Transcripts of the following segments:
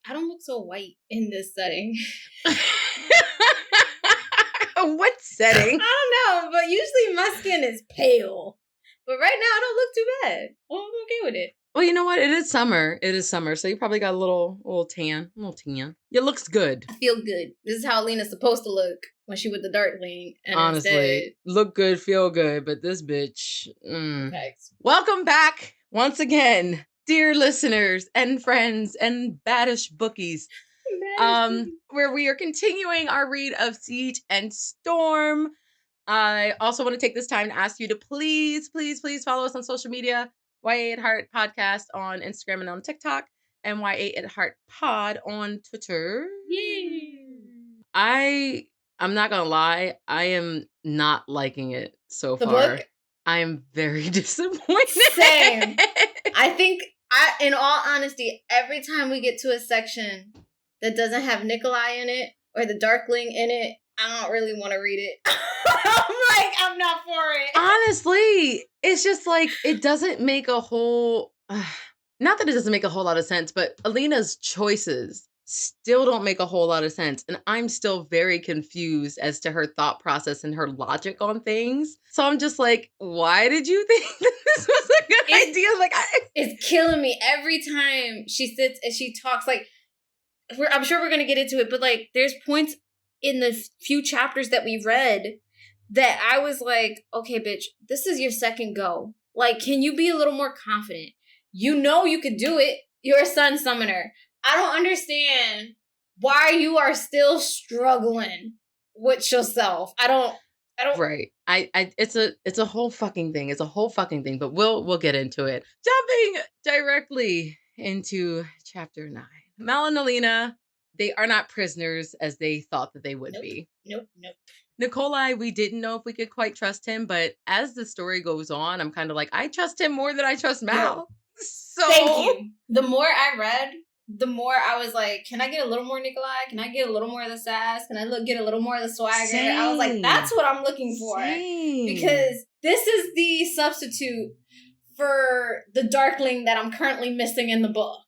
I don't look so white in this setting. What setting? I don't know, but usually my skin is pale. But right now, I don't look too bad. I'm okay with it. Well, you know what? It is summer. So you probably got a little tan. It looks good. I feel good. This is how Lena's supposed to look when she with the darkling. And honestly, look good, feel good. But this bitch. Thanks. Welcome back once again, dear listeners and friends and baddish bookies. Where we are continuing our read of Siege and Storm. I also want to take this time to ask you to please follow us on social media. YA at Heart Podcast on Instagram and on TikTok, and YA at Heart Pod on Twitter. Yay! I'm not gonna lie, I am not liking it so far. The book? I am very disappointed. Same. I think, in all honesty, every time we get to a section that doesn't have Nikolai in it or the Darkling in it, I don't really want to read it. I'm not for it. Honestly, it's just like, it doesn't make a whole, not that it doesn't make a whole lot of sense, but Alina's choices still don't make a whole lot of sense. And I'm still very confused as to her thought process and her logic on things. So I'm just like, why did you think that this was a good idea? It's killing me every time she sits and she talks. I'm sure we're going to get into it, but there's points in the few chapters that we read that I was like, okay, bitch, this is your second go. Can you be a little more confident? You know you could do it. You're a sun summoner. I don't understand why you are still struggling with yourself. I don't. Right. It's a whole fucking thing. It's a whole fucking thing, but we'll get into it. Jumping directly into chapter 9. Mal and Malina, they are not prisoners as they thought that they would be. Nope. Nikolai, we didn't know if we could quite trust him, but as the story goes on, I'm kind of like, I trust him more than I trust Mal. No. So thank you. The more I read, the more I was like, can I get a little more Nikolai? Can I get a little more of the sass? Can I get a little more of the swagger? Same. I was like, that's what I'm looking for. Same. Because this is the substitute for the Darkling that I'm currently missing in the book.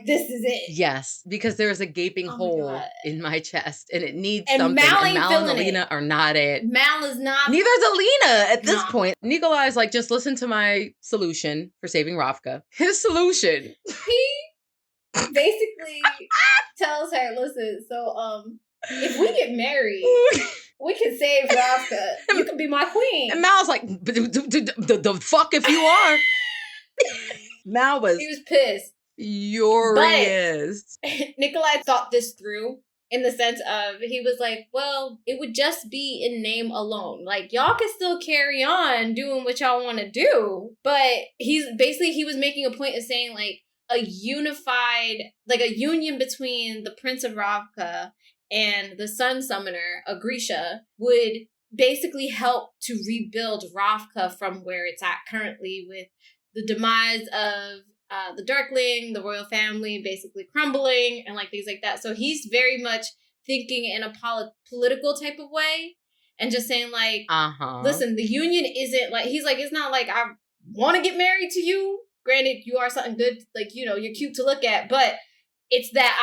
This is it. Yes, because there is a gaping hole in my chest, and it needs something. Mal and Mal and Alina are not it. Mal is not. Neither is Alina at this point. Nikolai's like, just listen to my solution for saving Ravka. His solution. He basically tells her, listen, so if we get married, we can save Ravka. You can be my queen. And Mal's like, the fuck if you are. Mal was. He was pissed. Furious. But Nikolai thought this through in the sense of, he was like, well, it would just be in name alone. Y'all can still carry on doing what y'all want to do. But he was making a point of saying, a unified, a union between the Prince of Ravka and the Sun Summoner, Agrisha, would basically help to rebuild Ravka from where it's at currently, with the demise of the Darkling, the royal family basically crumbling, and things like that. So he's very much thinking in a political type of way, and just saying listen, the union isn't he's like, it's not I want to get married to you. Granted, you are something good, you're cute to look at, but it's that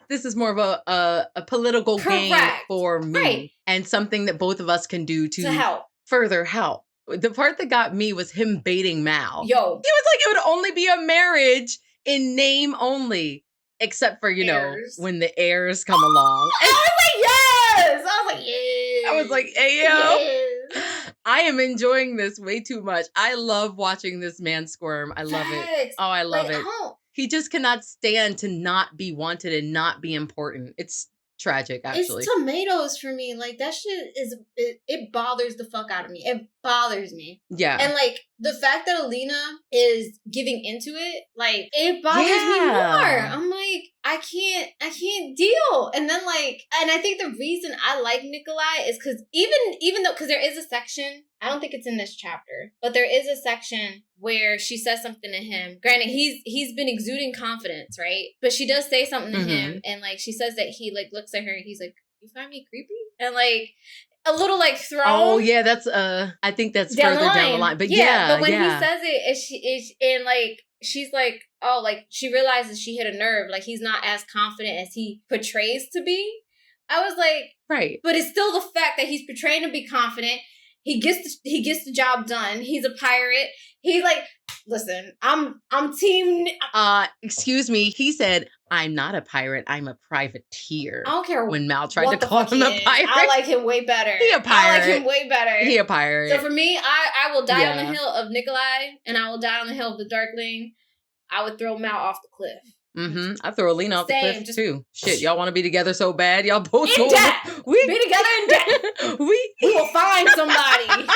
this is more of a political game for me, and something that both of us can do to help, further help. The part that got me was him baiting Mal. Yo. He was like, it would only be a marriage in name only, except for, heirs. When the heirs come along. And I was like, yes! I was like, hey, yo. Yes. I am enjoying this way too much. I love watching this man squirm. I love it. Oh, I love it. He just cannot stand to not be wanted and not be important. It's tragic, actually. It's tomatoes for me. That shit it bothers the fuck out of me. It bothers me. Yeah. And the fact that Alina is giving into it, it bothers me more. I'm like, I can't deal. And then and I think the reason I like Nikolai is because even though, because there is a section, I don't think it's in this chapter, but there is a section where she says something to him. Granted, he's been exuding confidence, right? But she does say something to him, and she says that he looks at her and he's like, you find me creepy? And a little thrown. Oh yeah, that's I think that's further down the line. But yeah, but when he says it, and she's like, oh, like, she realizes she hit a nerve. Like, he's not as confident as he portrays to be. I was like, right. But it's still the fact that he's portraying to be confident. He gets the job done. He's a pirate. He's like, listen, I'm team. Excuse me. He said, I'm not a pirate. I'm a privateer. I don't care when Mal tried what to call him a pirate. I like him way better. He a pirate. I like him way better. He a pirate. So for me, I will die on the hill of Nikolai, and I will die on the hill of the Darkling. I would throw Mal off the cliff. Mm-hmm. I throw Alina off the cliff too. Shit, y'all want to be together so bad? Y'all both in death. We be together in death. we will find somebody.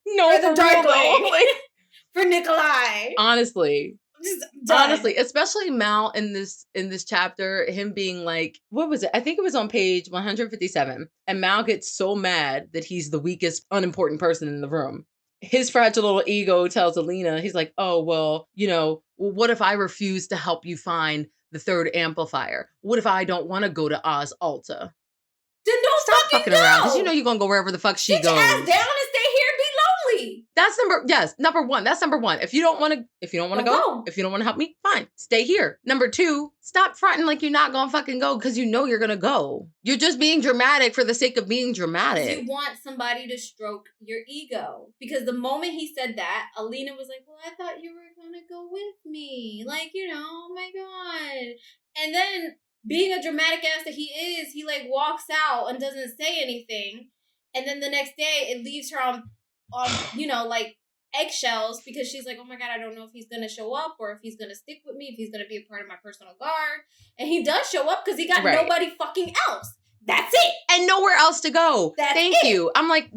No, for the Darkling. For Nikolai. Honestly, especially Mal in this chapter, him being like, what was it? I think it was on page 157, and Mal gets so mad that he's the weakest, unimportant person in the room. His fragile little ego tells Alina, he's like, oh, well, what if I refuse to help you find the third amplifier? What if I don't want to go to Oz Alta? Then don't stop fucking around, because you're going to go wherever the fuck she goes. Sit your ass down and stay here and be lonely. That's number one. That's number one. If you don't want to go, if you don't want to help me, fine, stay here. Number two, stop fronting like you're not gonna fucking go because you're gonna go. You're just being dramatic for the sake of being dramatic. You want somebody to stroke your ego. Because the moment he said that, Alina was like, well, I thought you were gonna go with me. Like, oh my God. And then, being a dramatic ass that he is, he like walks out and doesn't say anything. And then the next day, it leaves her on like eggshells because she's like, oh my God, I don't know if he's going to show up or if he's going to stick with me, if he's going to be a part of my personal guard. And he does show up because he got nobody fucking else. That's it. And nowhere else to go. Thank you. I'm like,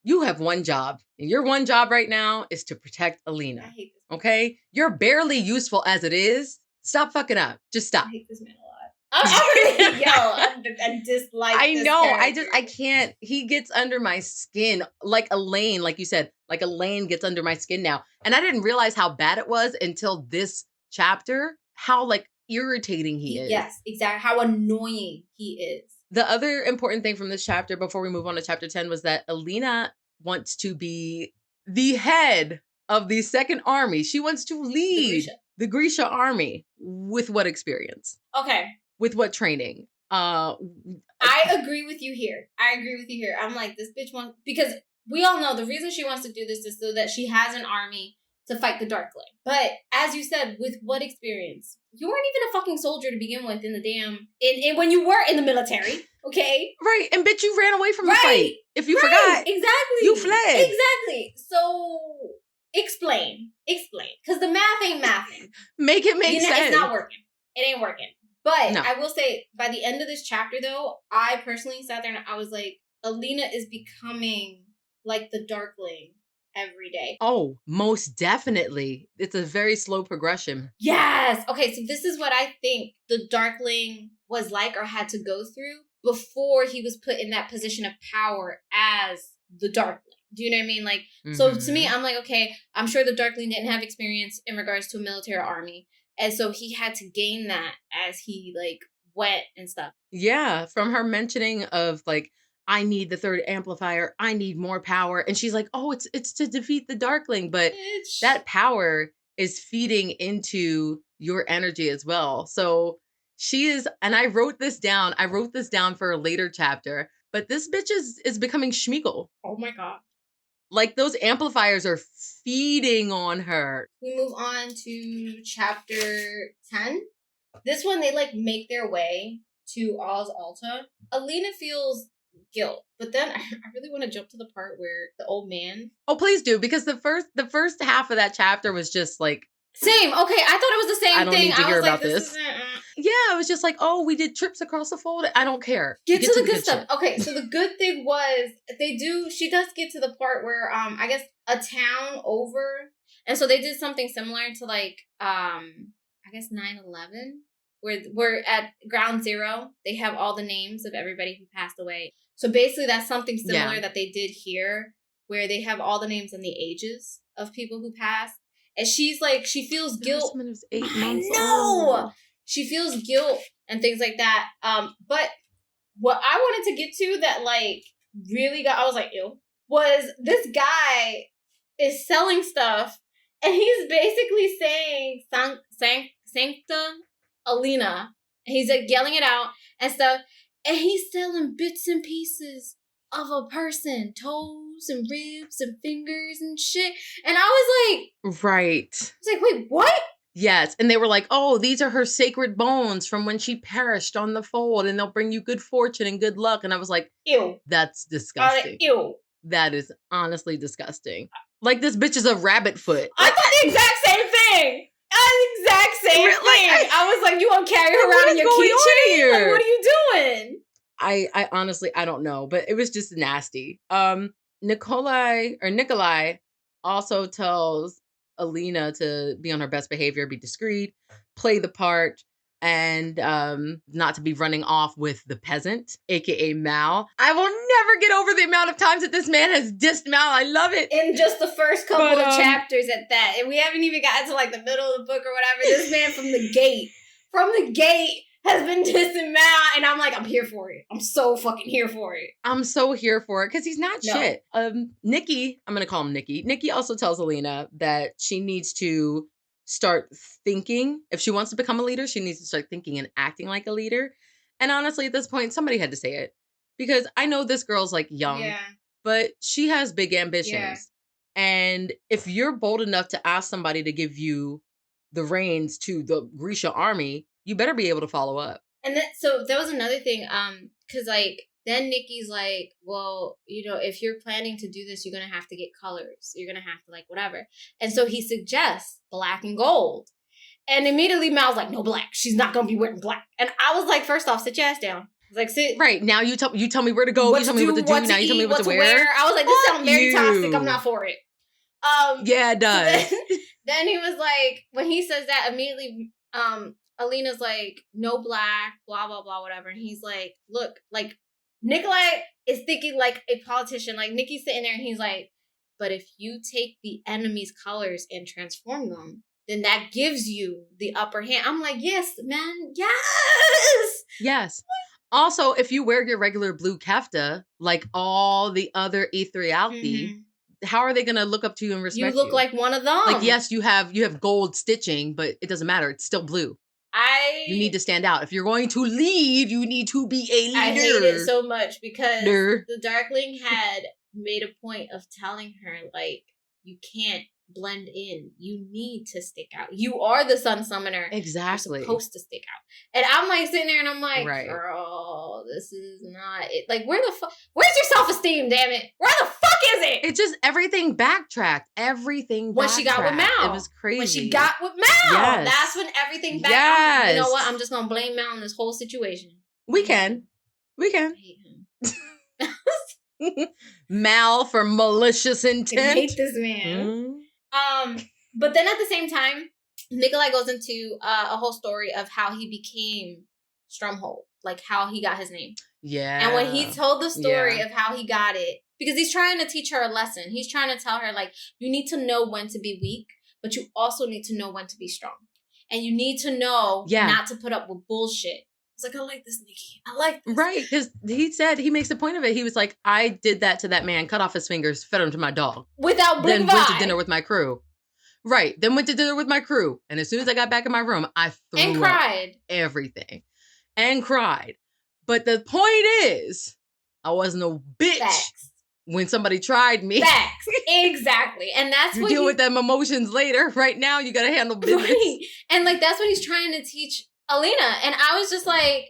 you have one job. And your one job right now is to protect Alina. I hate this. Okay? You're barely useful as it is. Stop fucking up. Just stop. I hate this man a lot. I dislike I this know. character. I can't. He gets under my skin like Elaine, like you said, like Elaine gets under my skin now. And I didn't realize how bad it was until this chapter, how like irritating he is. Yes, exactly. How annoying he is. The other important thing from this chapter before we move on to chapter 10 was that Alina wants to be the head of the second army. She wants to lead the Grisha army. With what experience? Okay. With what training? I agree with you here. I'm like, this bitch wants, because we all know the reason she wants to do this is so that she has an army to fight the Darkling. But as you said, with what experience? You weren't even a fucking soldier to begin with in the damn, in when you were in the military, okay? Right, and bitch, you ran away from the fight. If you forgot. Exactly. You fled. Exactly. So, explain. Because the math ain't mathing. Make it make sense. It's not working. It ain't working. But no. I will say, by the end of this chapter, though, I personally sat there and I was like, Alina is becoming like the Darkling every day. Oh, most definitely. It's a very slow progression. Yes. Okay, so this is what I think the Darkling was like or had to go through before he was put in that position of power as the Darkling. Do you know what I mean? Like, So to me, I'm like, okay, I'm sure the Darkling didn't have experience in regards to a military army. And so he had to gain that as he, like, went and stuff. Yeah, from her mentioning of, like, I need the third amplifier. I need more power. And she's like, oh, it's to defeat the Darkling. But that power is feeding into your energy as well. So she is, and I wrote this down. I wrote this down for a later chapter. But this bitch is becoming Schmeagol. Oh, my God. Like, those amplifiers are feeding on her. We move on to chapter 10. This one, they, like, make their way to Oz Alta. Alina feels guilt. But then I really want to jump to the part where the old man... Oh, please do. Because the first half of that chapter was just, like... Same. Okay, I thought it was the same thing. I don't need to hear about this. Like, yeah, it was just like, oh, we did trips across the fold. I don't care. Get to the good stuff. Okay, so the good thing was she does get to the part where I guess a town over, and so they did something similar to like I guess 9/11, where we're at Ground Zero. They have all the names of everybody who passed away. So basically, that's something similar that they did here, where they have all the names and the ages of people who passed. And she's like, she feels guilt. Was 8 months I know. old. She feels guilt and things like that. But what I wanted to get to that like really I was like, ew, was this guy is selling stuff And he's basically saying Sancta Alina. He's like yelling it out and stuff. And he's selling bits and pieces of a person, toes and ribs and fingers and shit. And I was like, right. I was like, wait, what? Yes. And they were like, oh, these are her sacred bones from when she perished on the fold, and they'll bring you good fortune and good luck. And I was like, ew. That's disgusting. Ew. That is honestly disgusting. Like, this bitch is a rabbit foot. I Like, thought the exact same thing. The exact same thing. I was like, you gonna carry her around in your keychain? Like, what are you doing? I honestly, I don't know, but it was just nasty. Nikolai also tells Alina to be on her best behavior, be discreet, play the part, and not to be running off with the peasant, aka Mal. I will never get over the amount of times that this man has dissed Mal. I love it. In just the first couple of chapters at that. And we haven't even gotten to like the middle of the book or whatever. This man from the gate has been dissing Mal, and I'm like, I'm here for it. I'm so fucking here for it. I'm so here for it because he's not shit. Nikki, I'm gonna call him Nikki. Nikki also tells Alina that she needs to start thinking. If she wants to become a leader, she needs to start thinking and acting like a leader. And honestly, at this point, somebody had to say it because I know this girl's like young, but she has big ambitions. Yeah. And if you're bold enough to ask somebody to give you the reins to the Grisha army, you better be able to follow up. And then, so that was another thing, because like then Nikki's like, well, you know, if you're planning to do this, you're gonna have to get colors. You're gonna have to like whatever. And so he suggests black and gold. And immediately Mal's like, no black. She's not gonna be wearing black. And I was like, first off, sit your ass down. I was like, sit. Right now, you tell me where to go. You tell me what to do. Now you tell me what to wear. I was like, this sounds very toxic. I'm not for it. Yeah, it does. Then he was like, when he says that, immediately, Alina's like, no black, blah, blah, blah, whatever. And he's like, look, like, Nikolai is thinking like a politician. Like, Nikki's sitting there and he's like, but if you take the enemy's colors and transform them, then that gives you the upper hand. I'm like, yes, man, yes! Yes. Also, if you wear your regular blue kefta, like all the other Etherealty, how are they going to look up to you and respect you? You look like one of them. Like, yes, you have gold stitching, but it doesn't matter. It's still blue. You need to stand out. If you're going to lead, you need to be a leader. I hate it so much because the Darkling had made a point of telling her, like, you can't blend in. You need to stick out. You are the Sun Summoner. Exactly. You're supposed to stick out. And I'm like sitting there and I'm like, girl, this is not it. Like, where's your self-esteem, damn it? Where the fuck is it? It's just everything backtracked. When she got with Mal. It was crazy. When she got with Mal. That's when everything backtracked. Yes. You know what? I'm just going to blame Mal in this whole situation. We can. I hate him. Mal for malicious intent. I hate this man. But then at the same time, Nikolai goes into a whole story of how he became Stromhold, like how he got his name. Yeah. And when he told the story of how he got it, because he's trying to teach her a lesson. He's trying to tell her, like, you need to know when to be weak, but you also need to know when to be strong. And you need to know not to put up with bullshit. I was like, I like this, Nikki. I like this. Right, because he said, he makes a point of it. He was like, I did that to that man, cut off his fingers, fed him to my dog. Without blink of Then went to dinner with my crew. Right, then went to dinner with my crew. And as soon as I got back in my room, I threw up everything. And cried. But the point is, I wasn't a bitch when somebody tried me. Facts. Exactly. And that's you what deal with them emotions later. Right now, you got to handle business. Right. And like, that's what he's trying to teach Alina. And I was just like,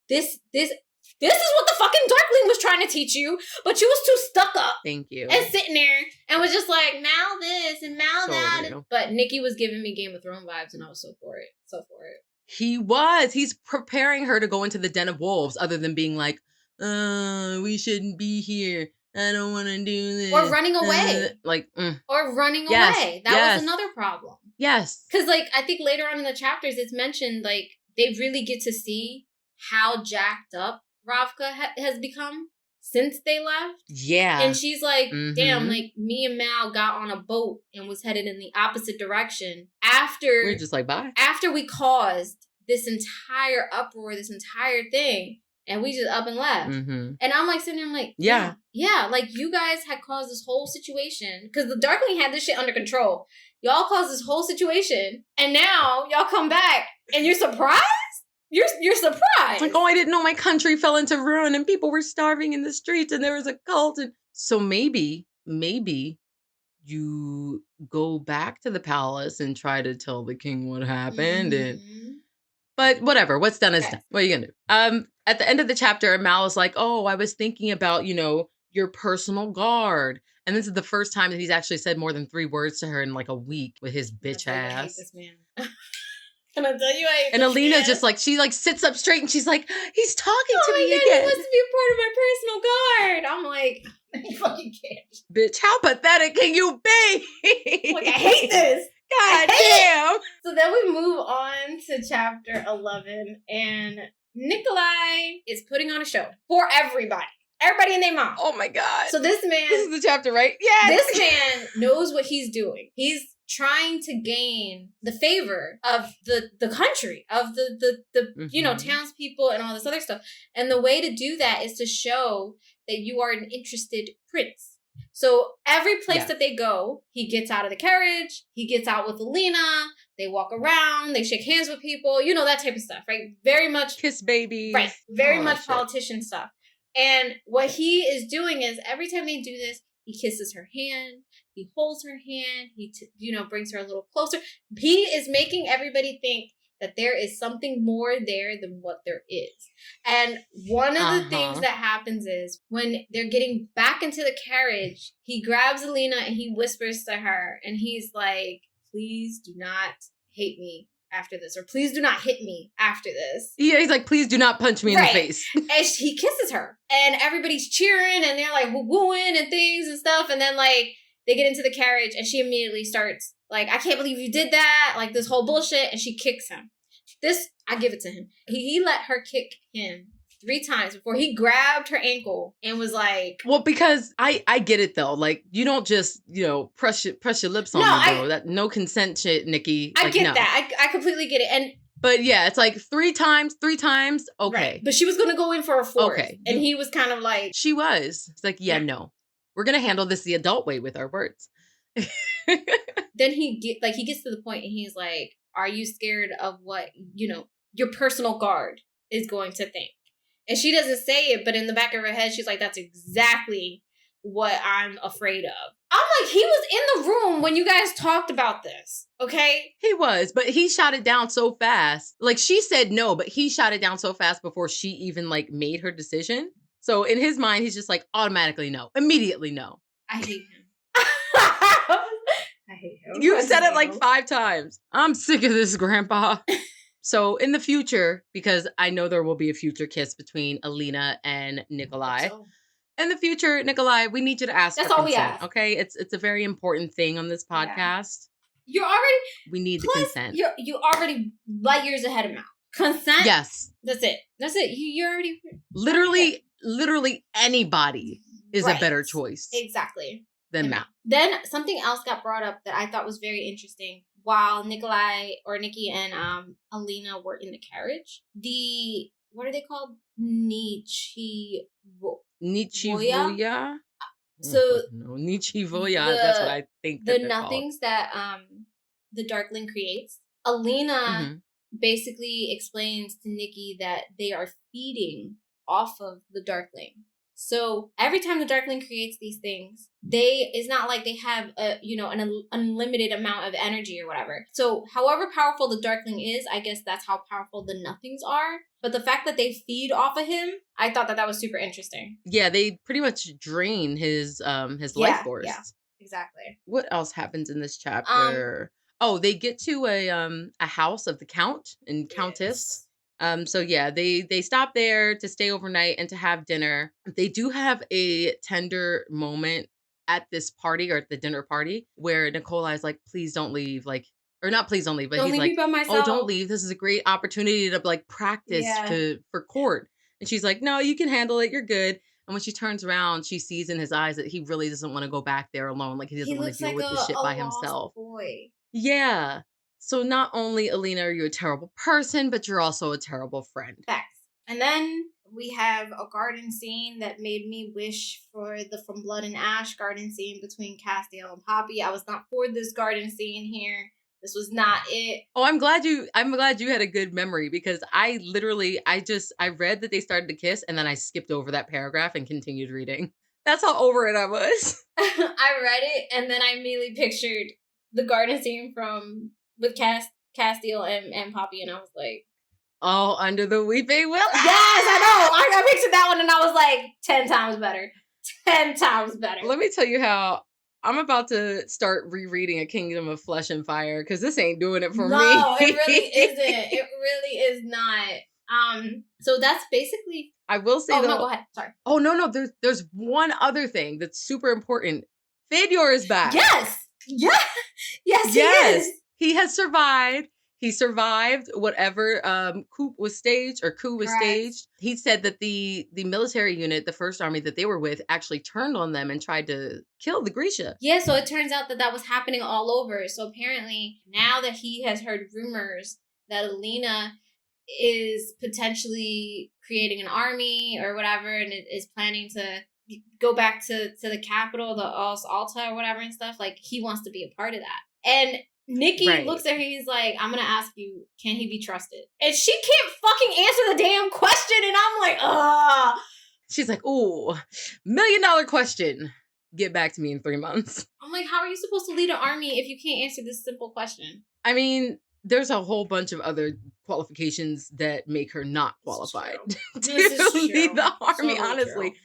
this is what the fucking Darkling was trying to teach you, but you was too stuck up. Thank you. And sitting there and was just like, Mal this and Mal that. But Nikki was giving me Game of Thrones vibes and I was so for it. He was. He's preparing her to go into the den of wolves other than being like, we shouldn't be here. I don't want to do this. Or running away. Or running away. That was another problem. Yes. Because, like, I think later on in the chapters, it's mentioned, like, they really get to see how jacked up Ravka has become since they left. Yeah. And she's like, damn, like, me and Mal got on a boat and was headed in the opposite direction after... We're just like, bye. After we caused this entire uproar, this entire thing, and we just up and left. And I'm like sitting there, I'm like, yeah, like, you guys had caused this whole situation, because the Darkling had this shit under control. Y'all caused this whole situation, and now y'all come back, and you're surprised? You're surprised. It's like, oh, I didn't know my country fell into ruin and people were starving in the streets and there was a cult. And so maybe you go back to the palace and try to tell the king what happened. But whatever, what's done is done. What are you gonna do? At the end of the chapter, Mal is like, oh, I was thinking about, your personal guard. And this is the first time that he's actually said more than 3 words to her in like a week with his bitch ass. I hate this man. Can I tell you I hate and this Alina man? just like, she like sits up straight and she's like, he's talking to me God, again. he wants to be a part of my personal guard. I'm like, you fucking can't. Bitch, how pathetic can you be? Like, I hate this. God damn. So then we move on to chapter 11, and Nikolai is putting on a show for everybody. Everybody and their mom. Oh my God. So this man... This is the chapter, right? Yes. This man knows what he's doing. He's trying to gain the favor of the country, of the townspeople and all this other stuff. And the way to do that is to show that you are an interested prince. So every place that they go, he gets out of the carriage, he gets out with Alina, they walk around, they shake hands with people, that type of stuff, right? Very much... Kiss babies. Right. Very much politician stuff. And what he is doing is every time they do this, he kisses her hand, he holds her hand, he brings her a little closer. He is making everybody think that there is something more there than what there is. And one of the things that happens is when they're getting back into the carriage, he grabs Alina and he whispers to her, and he's like, please do not hate me after this, or please do not hit me after this. Yeah, he's like, please do not punch me in the face. And he kisses her, and everybody's cheering, and they're like wooing and things and stuff, and then like they get into the carriage, and she immediately starts like, I can't believe you did that, like this whole bullshit, and she kicks him. This, I give it to him. He let her kick him 3 times before he grabbed her ankle and was like... Well, because I get it, though. Like, you don't just, press your lips on me, bro. That no consent shit, Nikki. I get that. I completely get it. But yeah, it's like 3 times, okay. Right. But she was going to go in for a 4th. Okay. And he was kind of like... She was. It's like, no. We're going to handle this the adult way with our words. Then he gets to the point and he's like, are you scared of what, your personal guard is going to think? And she doesn't say it, but in the back of her head, she's like, that's exactly what I'm afraid of. I'm like, he was in the room when you guys talked about this, okay? He was, but he shot it down so fast. Like, she said no, but he shot it down so fast before she even, like, made her decision. So in his mind, he's just like, automatically no. Immediately no. I hate him. I hate him. You said it like 5 times. I'm sick of this, Grandpa. So in the future, because I know there will be a future kiss between Alina and Nikolai. In the future, Nikolai, we need you to ask. That's for all consent, we ask. Okay, it's a very important thing on this podcast. Yeah. You're already. We need the consent. You already light years ahead of Mal. Consent. Yes. That's it. You already. Literally anybody is a better choice. Exactly. Than Mal. Then something else got brought up that I thought was very interesting. While Nikki and Alina were in the carriage, what are they called? Nichivoya? So Nichivoya, that's what I think. The nothings that the Darkling creates. Alina basically explains to Nikki that they are feeding off of the Darkling. So every time the Darkling creates these things, it's not like they have an unlimited amount of energy or whatever. So however powerful the Darkling is, I guess that's how powerful the Nothings are. But the fact that they feed off of him, I thought that was super interesting. Yeah, they pretty much drain his life force. Yeah, exactly. What else happens in this chapter? They get to a house of the Count and Countess. So yeah, they stop there to stay overnight and to have dinner. They do have a tender moment at this party or at the dinner party where Nikolai's like, please don't leave. Like, or not please don't leave, but he's like, oh, don't leave. This is a great opportunity to like practice for court. And she's like, no, you can handle it. You're good. And when she turns around, she sees in his eyes that he really doesn't want to go back there alone. Like he doesn't want to deal with this shit by himself. Boy. Yeah. So not only, Alina, are you a terrible person, but you're also a terrible friend. Facts. And then We have a garden scene that made me wish for the From Blood and Ash garden scene between Castiel and Poppy. I was not for this garden scene here. This was not it. Oh, I'm glad you had a good memory, because I read that they started to kiss and then I skipped over that paragraph and continued reading. That's how over it I was. I read it and then I immediately pictured the garden scene with Castiel and Poppy, and I was like, oh, under the weeping willow. Yes, I know. I pictured that one and I was like, 10 times better. 10 times better. Let me tell you how I'm about to start rereading A Kingdom of Flesh and Fire, because this ain't doing it for me. No, it really isn't. It really is not. So that's basically. I will say. Oh no, go ahead. Sorry. Oh no. There's one other thing that's super important. Fedor is back. Yes. Yeah. Yes. He is. He has survived. He survived whatever coup was staged. He said that the military unit, the First Army that they were with, actually turned on them and tried to kill the Grisha. Yeah, so it turns out that was happening all over. So apparently, now that he has heard rumors that Alina is potentially creating an army or whatever, and is planning to go back to the capital, the Alta or whatever and stuff, like, he wants to be a part of that. And Nikki looks at her, he's like, I'm gonna ask you, can he be trusted? And she can't fucking answer the damn question, and I'm like, ugh. She's like, ooh, $1 million question. Get back to me in 3 months. I'm like, how are you supposed to lead an army if you can't answer this simple question? I mean, there's a whole bunch of other qualifications that make her not qualified to lead the army, honestly. True.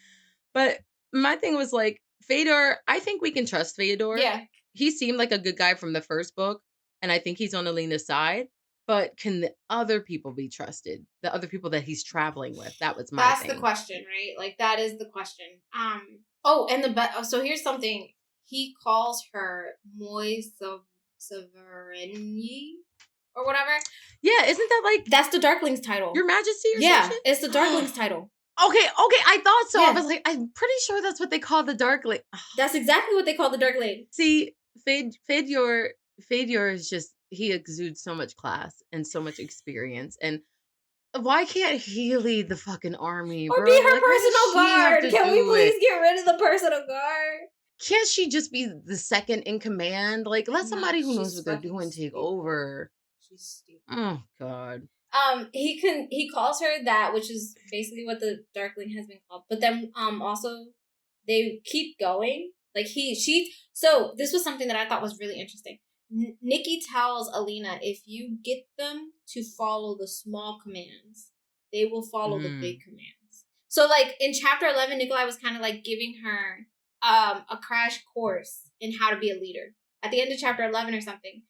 But my thing was like, Fedor, I think we can trust Fedor. Yeah. He seemed like a good guy from the first book, and I think he's on Alina's side. But can the other people be trusted? The other people that he's traveling with? That was my thing. That's the question, right? Like, that is the question. Oh, and so here's something. He calls her Moi Sovereignty or whatever. Yeah, isn't that like... That's the Darkling's title. Your Majesty or something? Yeah, it's the Darkling's title. Okay, I thought so. Yeah. I was like, I'm pretty sure that's what they call the Darkling. That's exactly what they call the Darkling. See, Fedor is just, he exudes so much class and so much experience. And why can't he lead the fucking army, or bro? Be her personal guard? Can we please get rid of the personal guard? Can't she just be the second in command? Like, let somebody who knows what they're doing take over. She's stupid. Oh God. He calls her that, which is basically what the Darkling has been called. But then also they keep going. Like so this was something that I thought was really interesting. Nikki tells Alina, if you get them to follow the small commands, they will follow the big commands. So like in chapter 11, Nikolai was kind of like giving her a crash course in how to be a leader. At the end of chapter 11 or something,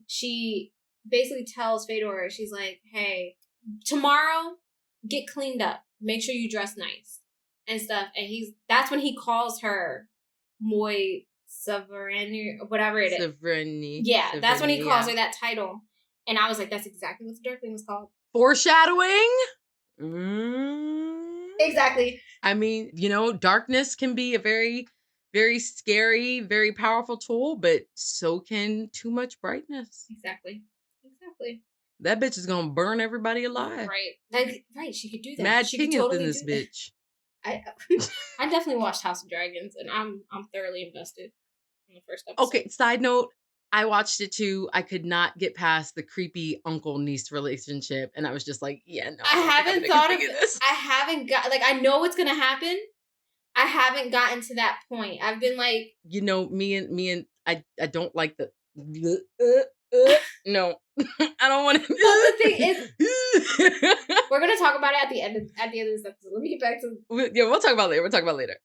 she basically tells Fedor, she's like, hey, tomorrow, get cleaned up. Make sure you dress nice and stuff. And that's when he calls her Moi Sovereignty, whatever it is. Sovereignty. Yeah, that's when he calls her that title. And I was like, that's exactly what the Darkling was called. Foreshadowing? Exactly. I mean, darkness can be a very, very scary, very powerful tool, but so can too much brightness. Exactly. That bitch is gonna burn everybody alive. Right. Right. She could do that. Mad she King could totally in this bitch. I definitely watched House of Dragons, and I'm thoroughly invested in the first episode. Okay. Side note: I watched it too. I could not get past the creepy uncle niece relationship, and I was just like, "Yeah, no." I haven't thought of this. I haven't got I know what's gonna happen. I haven't gotten to that point. I've been like, me and I don't like the. No, I don't want to. The thing is, we're gonna talk about it at the end of this episode. Let me get back to. Yeah, we'll talk about it later.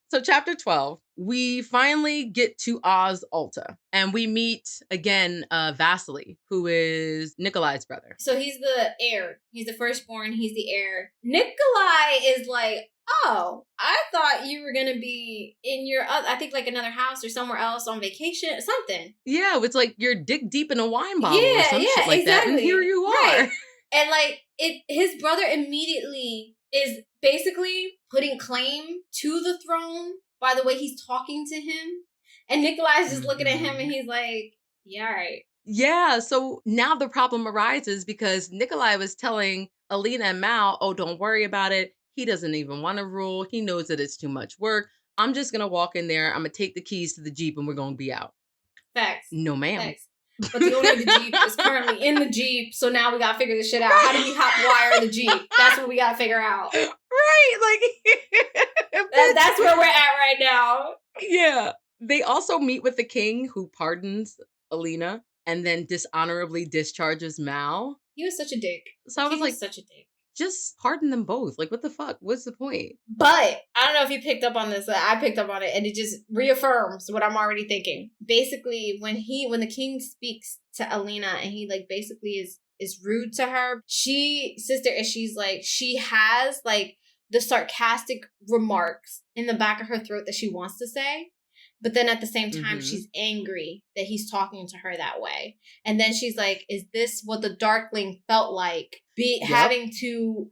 So chapter 12, we finally get to Oz Alta, and we meet again Vasily, who is Nikolai's brother. So he's the heir. He's the firstborn. He's the heir. Nikolai is like, oh, I thought you were gonna be in your, I think like another house or somewhere else on vacation, something. Yeah, it's like you're dick deep in a wine bottle or some shit like exactly. that, and here you are. Right. And like his brother immediately is basically putting claim to the throne by the way he's talking to him, and Nikolai's just looking at him and he's like, yeah, all right. Yeah, so now the problem arises because Nikolai was telling Alina and Mal, oh, don't worry about it. He doesn't even want to rule. He knows that it's too much work. I'm just going to walk in there. I'm going to take the keys to the Jeep and we're going to be out. Facts. No, ma'am. Facts. But the owner of the Jeep is currently in the Jeep, so now we gotta figure this shit out. How do we hot wire the Jeep? That's what we gotta figure out. Right, like that's where we're at right now. Yeah. They also meet with the king, who pardons Alina and then dishonorably discharges Mal. He was such a dick. So I was like, such a dick. Just pardon them both. Like, what the fuck? What's the point? But I don't know if you picked up on this. I picked up on it, and it just reaffirms what I'm already thinking. Basically, when the king speaks to Alina, and he like basically is rude to her, she's like she has like the sarcastic remarks in the back of her throat that she wants to say. But then at the same time, she's angry that he's talking to her that way. And then she's like, is this what the Darkling felt like? Having to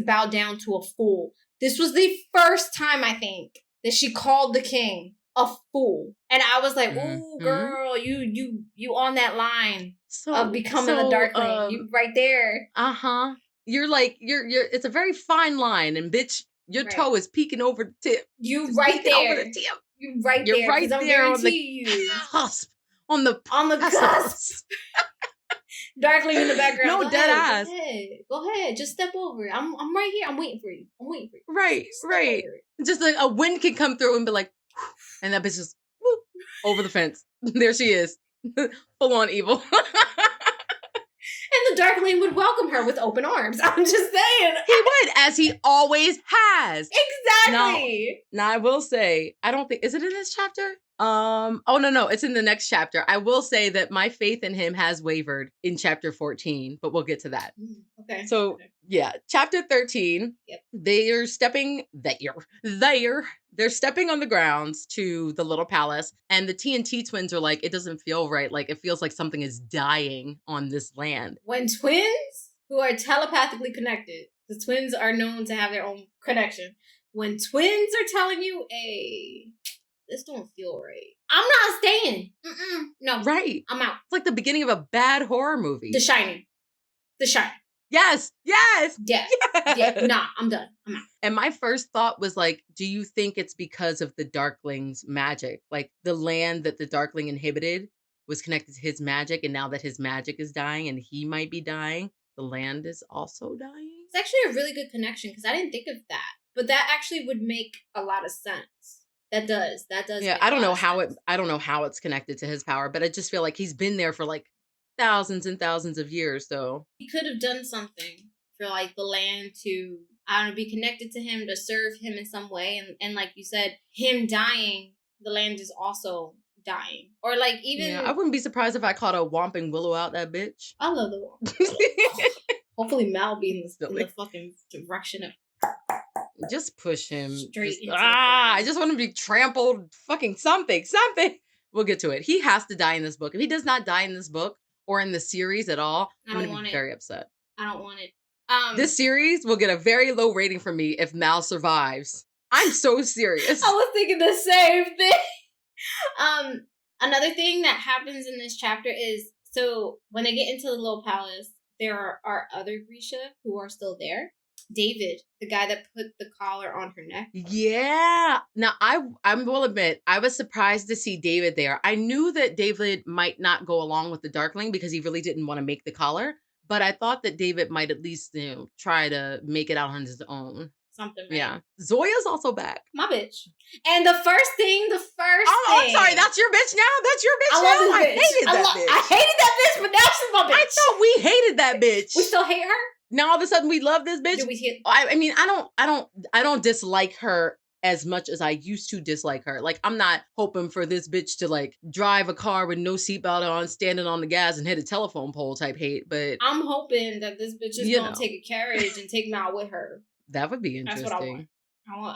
bow down to a fool. This was the first time, I think, that she called the king a fool. And I was like, ooh, girl, you on that line of becoming a Darkling. You right there. Uh-huh. You're like, you're it's a very fine line. And bitch, your toe is peeking over the tip. You right there. Over the tip. You're right there on the cusp. On the cusp. Darkling in the background. No, dead ass. Go ahead. Just step over it. I'm right here. I'm waiting for you. Right. Just like a wind can come through and be like, and that bitch just whoop, over the fence. There she is. Full on evil. And the Darkling would welcome her with open arms. I'm just saying. He would, as he always has. Exactly. Now I will say, I don't think, is it in this chapter? Oh, no, it's in the next chapter. I will say that my faith in him has wavered in chapter 14, but we'll get to that. Okay. So, yeah, chapter 13, they're stepping on the grounds to the little palace, and the TNT twins are like, it doesn't feel right. Like, it feels like something is dying on this land. When twins who are telepathically connected, the twins are known to have their own connection. When twins are telling you, hey, this don't feel right, I'm not staying. No. Right. I'm out. It's like the beginning of a bad horror movie. The Shining. Yes. Yeah. Nah, I'm done. I'm out. And my first thought was like, do you think it's because of the Darkling's magic? Like the land that the Darkling inhibited was connected to his magic, and now that his magic is dying and he might be dying, the land is also dying? It's actually a really good connection because I didn't think of that. But that actually would make a lot of sense. That does. Yeah, I don't know how it's connected to his power, but I just feel like he's been there for like thousands and thousands of years, so he could have done something for like the land to, I don't know, be connected to him, to serve him in some way, and like you said, him dying, the land is also dying. Or like even I wouldn't be surprised if I caught a whomping willow out that bitch. I love the whomp. Hopefully Mal be in the fucking direction of just push him. Straight I just want to be trampled. Fucking something. We'll get to it. He has to die in this book. If he does not die in this book or in the series at all, I'm going to be very upset. I don't want it. This series will get a very low rating from me if Mal survives. I'm so serious. I was thinking the same thing. Another thing that happens in this chapter is, so when they get into the little palace, there are other Grisha who are still there. David, the guy that put the collar on her neck. Yeah. Now, I will admit, I was surprised to see David there. I knew that David might not go along with the Darkling because he really didn't want to make the collar. But I thought that David might at least, try to make it out on his own. Something, right? Yeah. Zoya's also back. My bitch. And the first thing. I'm sorry. That's your bitch now? That's your bitch now? I hated that bitch. I hated that bitch, but now she's my bitch. I thought we hated that bitch. We still hate her? Now all of a sudden we love this bitch. Do we hate? I mean, I don't dislike her as much as I used to dislike her. Like, I'm not hoping for this bitch to like drive a car with no seatbelt on, standing on the gas and hit a telephone pole type hate. But I'm hoping that this bitch is gonna take a carriage and take Mal with her. That would be interesting. That's what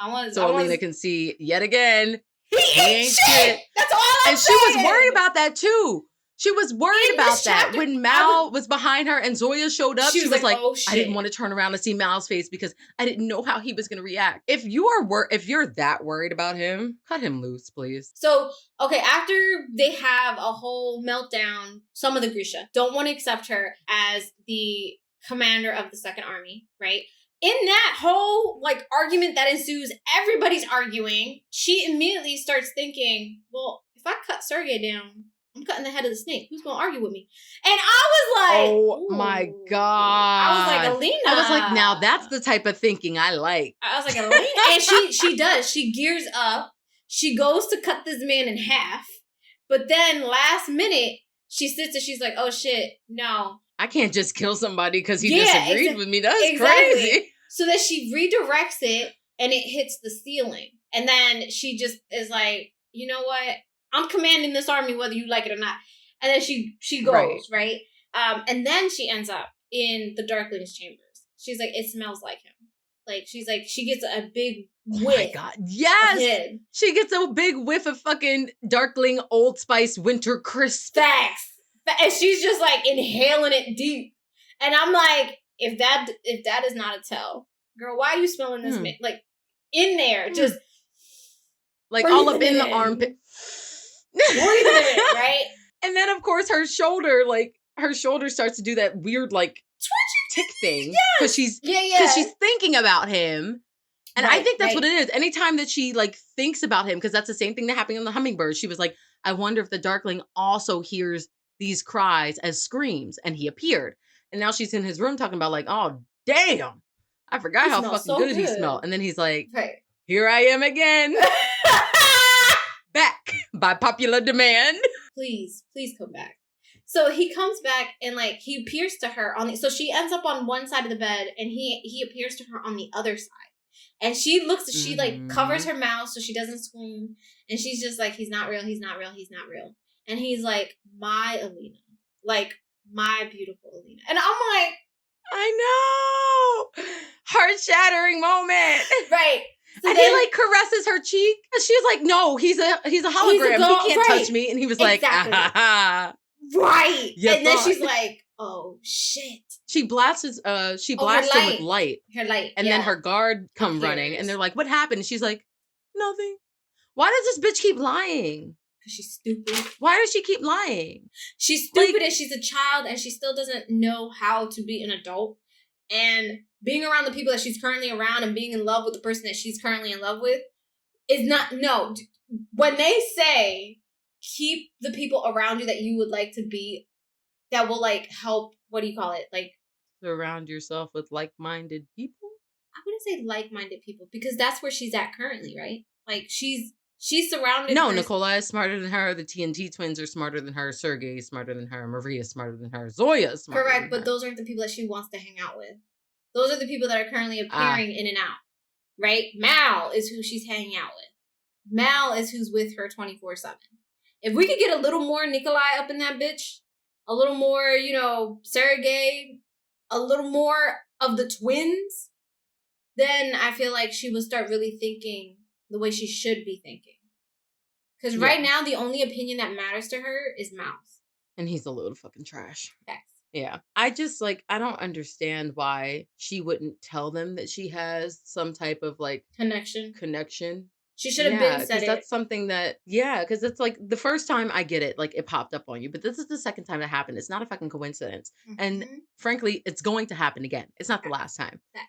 I want. So Alina can see yet again. He ain't shit. That's all I'm saying. She was worried about that too. She was worried about that when Mal was behind her and Zoya showed up. She was like, oh, shit. I didn't want to turn around and see Mal's face because I didn't know how he was going to react. If you're that worried about him, cut him loose, please. So, okay, after they have a whole meltdown, some of the Grisha don't want to accept her as the commander of the Second Army, right? In that whole like argument that ensues, everybody's arguing. She immediately starts thinking, well, if I cut Sergei down, I'm cutting the head of the snake. Who's gonna argue with me? And I was like, oh my God. I was like, Alina. I was like, now that's the type of thinking I like. I was like, Alina. And she does. She gears up. She goes to cut this man in half. But then last minute, she sits and she's like, oh shit, no. I can't just kill somebody because he disagreed with me. That's crazy. So then she redirects it and it hits the ceiling. And then she just is like, you know what? I'm commanding this army whether you like it or not. And then she goes, right? And then she ends up in the Darkling's chambers. She's like, it smells like him. Like, she's like, she gets a big whiff. Oh my God. Yes. She gets a big whiff of fucking Darkling Old Spice Winter Crisp. Facts. And she's just like inhaling it deep. And I'm like, if that is not a tell, girl, why are you smelling this like in there? Just like all up in the armpit. Breathing it, right? And then of course her shoulder starts to do that weird like tick thing. Because she's thinking about him. And I think that's what it is. Anytime that she like thinks about him, because that's the same thing that happened on the hummingbird. She was like, I wonder if the Darkling also hears these cries as screams. And he appeared. And now she's in his room talking about like, oh, damn. I forgot how fucking good he smelled. And then he's like, here I am again. Back by popular demand. Please come back. So he comes back and like he appears to her so she ends up on one side of the bed and he appears to her on the other side. And she looks, she like covers her mouth so she doesn't scream. And she's just like, he's not real, he's not real, he's not real. And he's like, my Alina. Like, my beautiful Alina. And I'm like, I know. Heart-shattering moment. Right. So and he like caresses her cheek. And she's like, no, he's a hologram. He can't touch me. And he was like, ah. Right. And then she's like, oh shit. She blasts him with light. Her light. And then her guard come running. And they're like, what happened? And she's like, nothing. Why does this bitch keep lying? Because she's stupid. Why does she keep lying? She's stupid and she's a child and she still doesn't know how to be an adult. And being around the people that she's currently around and being in love with the person that she's currently in love with is not, no. When they say keep the people around you that you would like to be, that will like help, what do you call it? Like surround yourself with like-minded people? I wouldn't say like-minded people because that's where she's at currently, right? Like she's surrounded. No, Nicola is smarter than her. The TNT twins are smarter than her. Sergei is smarter than her. Maria is smarter than her. Zoya is smarter Correct, than but her. those aren't the people that she wants to hang out with. Those are the people that are currently appearing in and out, right? Mal is who she's hanging out with. Mal is who's with her 24/7. If we could get a little more Nikolai up in that bitch, a little more, Sergei, a little more of the twins, then I feel like she would start really thinking the way she should be thinking. Because right now, the only opinion that matters to her is Mal's. And he's a load of fucking trash. Yes. Yeah. I just, I don't understand why she wouldn't tell them that she has some type of, connection. She should have been said it. Because that's something that, because it's, the first time I get it, it popped up on you. But this is the second time it happened. It's not a fucking coincidence. Mm-hmm. And, frankly, it's going to happen again. It's not the last time. Yes.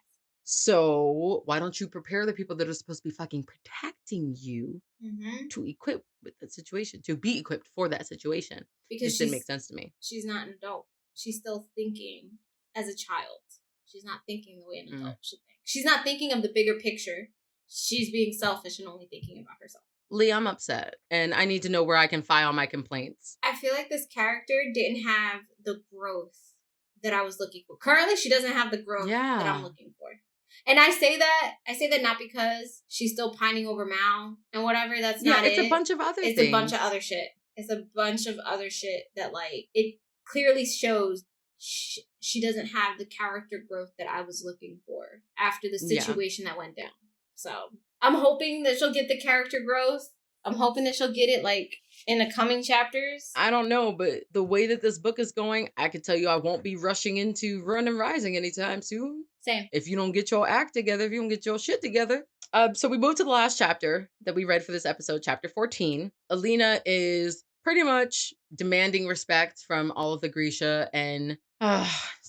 So why don't you prepare the people that are supposed to be fucking protecting you to equip with that situation, to be equipped for that situation? Because it didn't make sense to me. She's not an adult. She's still thinking as a child. She's not thinking the way an adult should think. She's not thinking of the bigger picture. She's being selfish and only thinking about herself. Lee, I'm upset. And I need to know where I can file my complaints. I feel like this character didn't have the growth that I was looking for. Currently, she doesn't have the growth that I'm looking for. And I say that not because she's still pining over Mal and whatever. That's not it. It's a bunch of other things. It's a bunch of other shit. It's a bunch of other shit that, it clearly shows she doesn't have the character growth that I was looking for after the situation that went down. So I'm hoping that she'll get the character growth. I'm hoping that she'll get it, in the coming chapters. I don't know, but the way that this book is going, I can tell you I won't be rushing into Run and Rising anytime soon. Same. If you don't get your act together, if you don't get your shit together. So we moved to the last chapter that we read for this episode, chapter 14. Alina is pretty much demanding respect from all of the Grisha and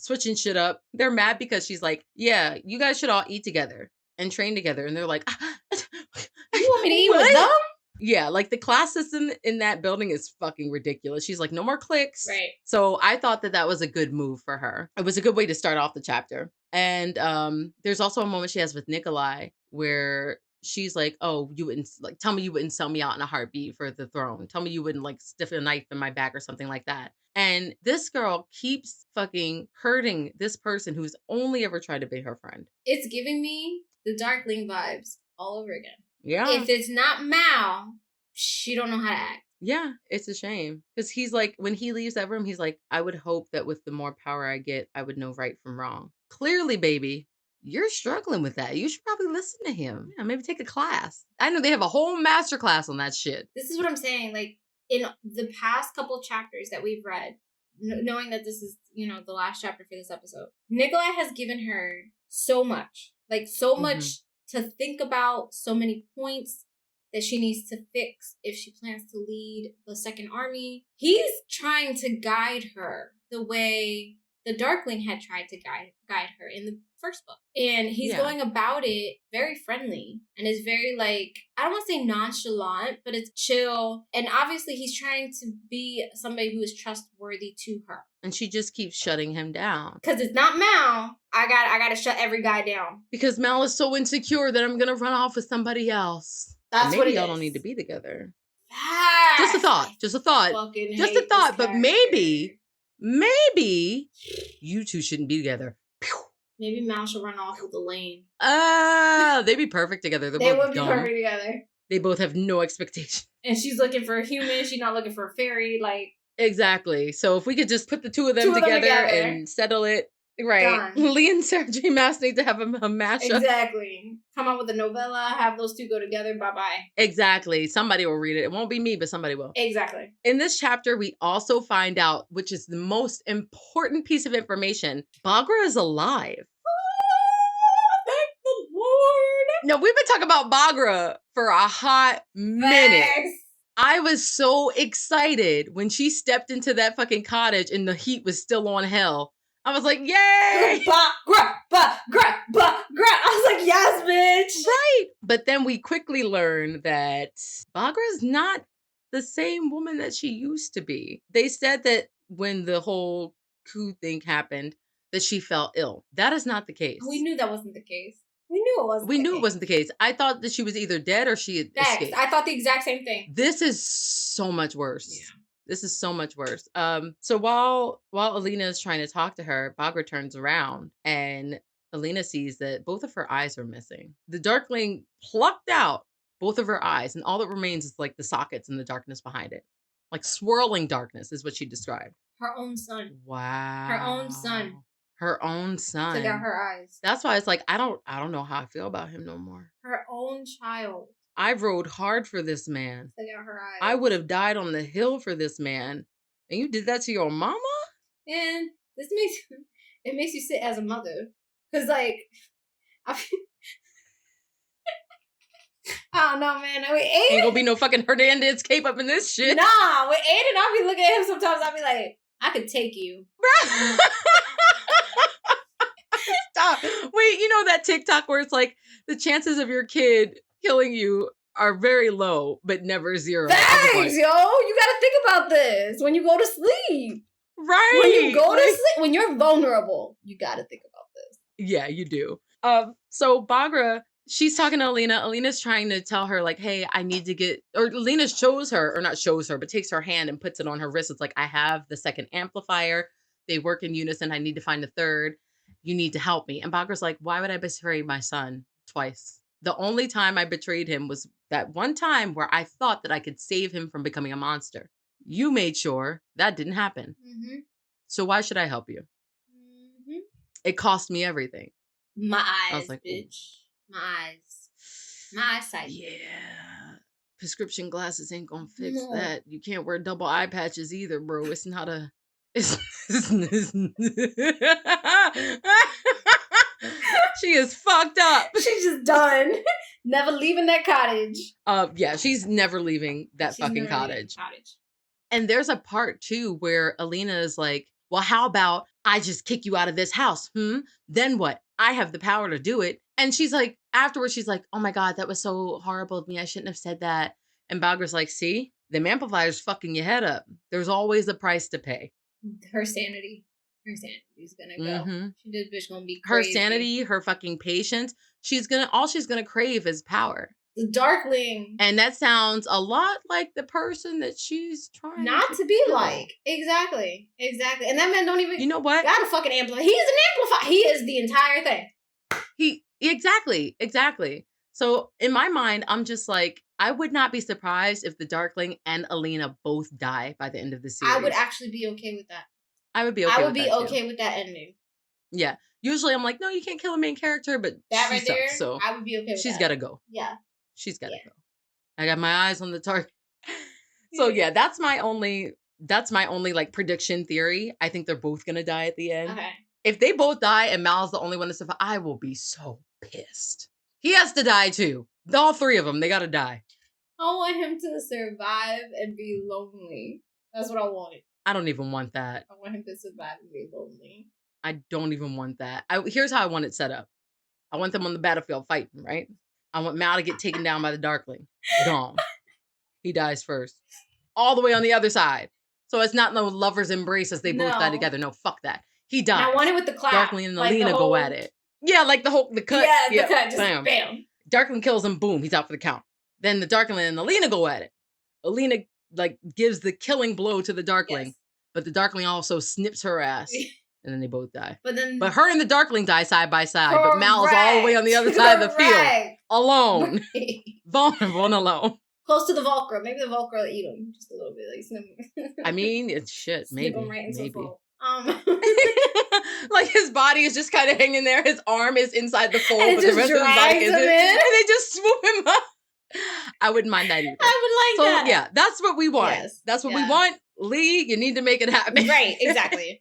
switching shit up. They're mad because she's like, yeah, you guys should all eat together and train together. And they're like, you want me to eat what? with them? Yeah, like the class system in that building is fucking ridiculous. She's like, no more cliques. Right. So I thought that was a good move for her. It was a good way to start off the chapter. And there's also a moment she has with Nikolai where she's like, oh, you wouldn't like tell me you wouldn't sell me out in a heartbeat for the throne. Tell me you wouldn't like stiff a knife in my back or something like that. And this girl keeps fucking hurting this person who's only ever tried to be her friend. It's giving me the Darkling vibes all over again. Yeah. If it's not Mal, she don't know how to act. Yeah, it's a shame. Because he's like, when he leaves that room, he's like, I would hope that with the more power I get, I would know right from wrong. Clearly, baby, you're struggling with that. You should probably listen to him. Yeah, maybe take a class. I know they have a whole master class on that shit. This is what I'm saying. Like, in the past couple chapters that we've read, knowing that this is, the last chapter for this episode, Nikolai has given her so much. Like, so much to think about, so many points that she needs to fix if she plans to lead the Second Army. He's trying to guide her the way the Darkling had tried to guide her in the first book. And he's going about it very friendly and is very, like, I don't want to say nonchalant, but it's chill. And obviously he's trying to be somebody who is trustworthy to her. And she just keeps shutting him down. Because it's not Mal. I got to shut every guy down. Because Mal is so insecure that I'm going to run off with somebody else. That's maybe what it y'all is. don't need to be together. Just a thought. Just a thought. But maybe you two shouldn't be together. Maybe Mal should run off with Elaine. They'd be perfect together. They would be perfect together. They both have no expectation. And she's looking for a human. She's not looking for a fairy. Like, exactly. So if we could just put the two of them together and settle it. Right. Done. Lee and Sarah J. Maas need to have a mashup. Exactly. Come up with a novella, have those two go together, bye-bye. Exactly. Somebody will read it. It won't be me, but somebody will. Exactly. In this chapter, we also find out, which is the most important piece of information, Baghra is alive. Thank the Lord. Now, we've been talking about Baghra for a hot minute. Thanks. I was so excited when she stepped into that fucking cottage and the heat was still on hell. I was like, yay! Baghra. I was like, yes, bitch. Right. But then we quickly learn that Baghra's not the same woman that she used to be. They said that when the whole coup thing happened, that she fell ill. That is not the case. We knew that wasn't the case. We knew it wasn't the case. I thought that she was either dead or she had escaped. I thought the exact same thing. This is so much worse. Yeah. This is so much worse. So while Alina is trying to talk to her, Baghra turns around and Alina sees that both of her eyes are missing. The Darkling plucked out both of her eyes, and all that remains is like the sockets and the darkness behind it. Like swirling darkness is what she described. Her own son. Wow. Her own son. Her own son. Took out her eyes. That's why it's like, I don't know how I feel about him no more. Her own child. I rode hard for this man. Took out her eyes. I would have died on the hill for this man. And you did that to your mama? And this makes you sit as a mother. Because, like, I don't know, man. With Aiden, ain't gonna be no fucking Hernandez cape up in this shit. Nah, with Aiden, I'll be looking at him sometimes. I'll be like, I could take you. Stop. Wait, you know that TikTok where it's like, the chances of your kid killing you are very low, but never zero. Thanks, yo. You gotta think about this when you go to sleep. Right. When you go to sleep, when you're vulnerable, you gotta think about this. Yeah, you do. So Baghra, she's talking to Alina. Alina's trying to tell her, like, hey, I need to get, or Alina not shows her, but takes her hand and puts it on her wrist. It's like, I have the second amplifier. They work in unison. I need to find a third. You need to help me. And Baghra's like, why would I betray my son twice? The only time I betrayed him was that one time where I thought that I could save him from becoming a monster. You made sure that didn't happen. Mm-hmm. So why should I help you? Mm-hmm. It cost me everything. My eyes, I was like, bitch. My eyes. My eyesight. Yeah. Prescription glasses ain't gonna fix that. You can't wear double eye patches either, bro. It's not a... She is fucked up. She's just done. Never leaving that cottage. Yeah, she's never leaving that fucking cottage. And there's a part too where Alina is like, well, how about I just kick you out of this house. Then what? I have the power to do it. And she's like, afterwards, she's like, oh my God, that was so horrible of me. I shouldn't have said that. And Balgor's like, see, them amplifiers fucking your head up. There's always a price to pay. Her sanity. Her sanity's gonna go. This bitch gonna be Her crazy. sanity, her fucking patience. All she's gonna crave is power. The Darkling. And that sounds a lot like the person that she's trying not to be like. Exactly. And that man don't even, you know what? Got a fucking amplifier. He's an amplifier. He is the entire thing. Exactly. So in my mind, I'm just like, I would not be surprised if the Darkling and Alina both die by the end of the series. I would actually be okay with that. I would be okay with that ending. Yeah. Usually I'm like, no, you can't kill a main character, but that right there, so I would be okay with she's that. Gotta go. Yeah. She's gotta go. I got my eyes on the target. So yeah, that's my only like prediction theory. I think they're both gonna die at the end. Okay. If they both die and Mal's the only one to survive, I will be so pissed. He has to die too. All three of them, they gotta die. I want him to survive and be lonely. That's what I want. I don't even want that. I want him to survive and be lonely. I don't even want that. Here's how I want it set up. I want them on the battlefield fighting, right? I want Mal to get taken down by the Darkling. Gone. He dies first. All the way on the other side. So it's not no lover's embrace as they both die together. No, fuck that. He dies. And I want it with the clap. Darkling and Alina go at it. Yeah, like the cut. Yeah, the cut. Just bam. Darkling kills him. Boom. He's out for the count. Then the Darkling and Alina go at it. Alina like gives the killing blow to the Darkling. Yes. But the Darkling also snips her ass. And then they both die. But her and the Darkling die side by side. Correct. But Mal's all the way on the other side of the field. Alone. Vulnerable and alone. Close to the Volcra. Maybe the Volcra will eat him just a little bit. Like snip. I mean, it's shit. Maybe. Snip him right into like his body is just kind of hanging there. His arm is inside the fold, but the rest of his body isn't. And they just swoop him up. I wouldn't mind that either. I would like that. Yeah, that's what we want. Yes. That's what we want. Lee, you need to make it happen. Right, exactly.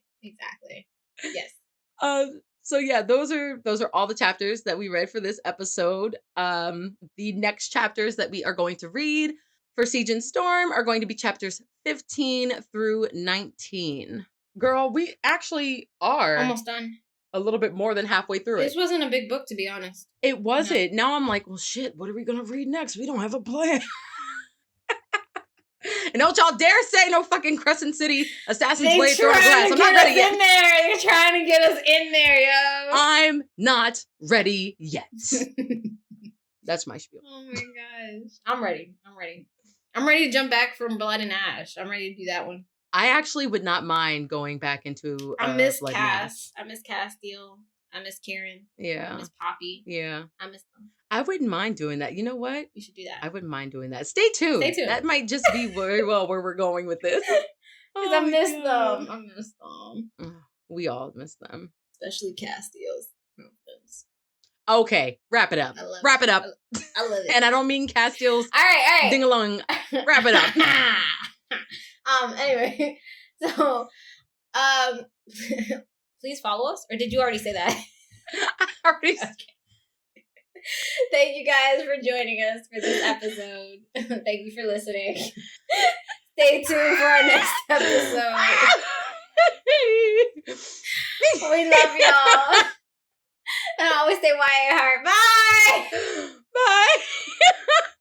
Yes. So yeah, those are all the chapters that we read for this episode. The next chapters that we are going to read for Siege and Storm are going to be chapters 15 through 19. Girl, we actually are almost done. A little bit more than halfway through it. This wasn't a big book, to be honest. It wasn't. No. Now I'm like, well, shit, what are we going to read next? We don't have a plan. And don't y'all dare say no fucking Crescent City Assassin's Blade through glass. I'm not ready yet. In there. They're trying to get us in there, yo. I'm not ready yet. That's my spiel. Oh my gosh. I'm ready. I'm ready to jump back from Blood and Ash. I'm ready to do that one. I actually would not mind going back into I miss Blood Cass. I miss Castiel. I miss Karen. Yeah. I miss Poppy. Yeah. I miss them. I wouldn't mind doing that. You know what? You should do that. I wouldn't mind doing that. Stay tuned. That might just be very well where we're going with this. Because I miss them. I miss them. We all miss them. Especially Castiel's. Okay, wrap it up. Wrap it up. I love it. And I don't mean Castiel's all right. ding-along. Wrap it up. Anyway, so please follow us. Or did you already say that? I already said. Thank you guys for joining us for this episode. Thank you for listening. Stay tuned for our next episode. We love y'all. And I always say why I heart. Bye. Bye.